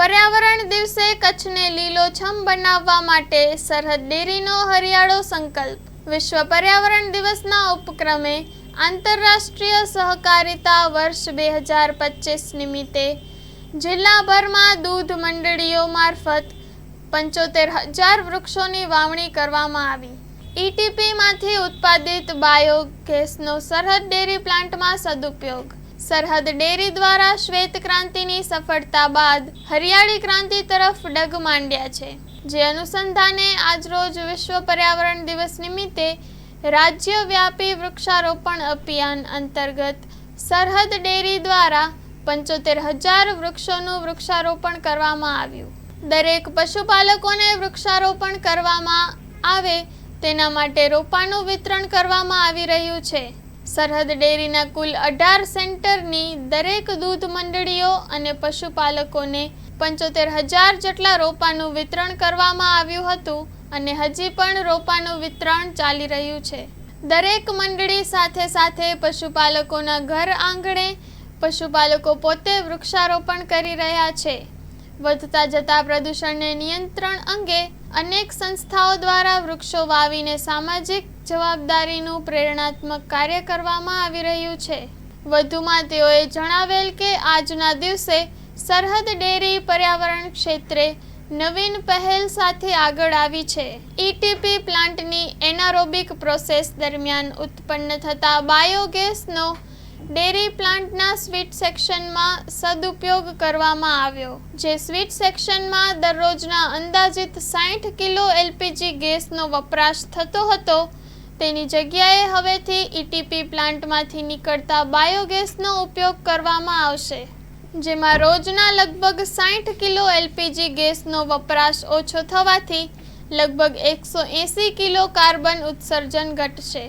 પર્યાવરણ દિવસે કચ્છને લીલોછમ બનાવવા માટે સરહદ ડેરીનો હરિયાળો સંકલ્પ। વિશ્વ પર્યાવરણ દિવસના ઉપક્રમે આંતરરાષ્ટ્રીય સહકારિતા વર્ષ 2025 નિમિત્તે જિલ્લાભરમાં દૂધ મંડળીઓ મારફત 75,000 વૃક્ષોની વાવણી કરવામાં આવી। ઈટીપીમાંથી ઉત્પાદિત બાયોગેસનો સરહદ ડેરી પ્લાન્ટમાં સદુપયોગ। સરહદ ડેરી દ્વારા શ્વેત ક્રાંતિની સફળતા બાદ હરિયાળી ક્રાંતિ તરફ ડગ માંડ્યા છે, જે અનુસંધાને આજરોજ વિશ્વ પર્યાવરણ દિવસ નિમિત્તે રાજ્યવ્યાપી વૃક્ષારોપણ અભિયાન અંતર્ગત સરહદ ડેરી દ્વારા 75,000 વૃક્ષોનું વૃક્ષારોપણ કરવામાં આવ્યું। દરેક પશુપાલકોને વૃક્ષારોપણ કરવામાં આવે તેના માટે રોપાનું વિતરણ કરવામાં આવી રહ્યું છે। સરહદ ડેરીના કુલ 18 સેન્ટરની દરેક દૂધ મંડળીઓ અને પશુપાલકોને 75,000 જેટલા રોપાનું વિતરણ કરવામાં આવ્યું હતું અને હજી પણ રોપાનું વિતરણ ચાલી રહ્યું છે। દરેક મંડળી સાથે સાથે પશુપાલકોના ઘર આંગણે પશુપાલકો પોતે વૃક્ષારોપણ કરી રહ્યા છે। વધતા જતા પ્રદૂષણને નિયંત્રણ અંગે અનેક સંસ્થાઓ દ્વારા વૃક્ષો વાવીને સામાજિક જવાબદારીનું પ્રેરણાત્મક કાર્ય કરવામાં આવી રહ્યું છે। વધુમાં તેઓએ જણાવેલ કે આજના દિવસે સરહદ ડેરી પર્યાવરણ ક્ષેત્રે નવીન પહેલ સાથે આગળ આવી છે। ઈટીપી પ્લાન્ટની એનારોબિક પ્રોસેસ દરમિયાન ઉત્પન્ન થતા બાયોગેસનો ડેરી પ્લાન્ટના સ્વીટ સેક્શનમાં સદુપયોગ કરવામાં આવ્યો, જે સ્વીટ સેક્શનમાં દરરોજના અંદાજિત 60 કિલો એલપીજી ગેસનો વપરાશ થતો હતો, તેની જગ્યાએ હવેથી ઈટીપી પ્લાન્ટમાંથી નીકળતા બાયોગેસનો ઉપયોગ કરવામાં આવશે, જેમાં રોજના લગભગ 60 કિલો એલપીજી ગેસનો વપરાશ ઓછો થવાથી લગભગ 180 કિલો કાર્બન ઉત્સર્જન ઘટશે।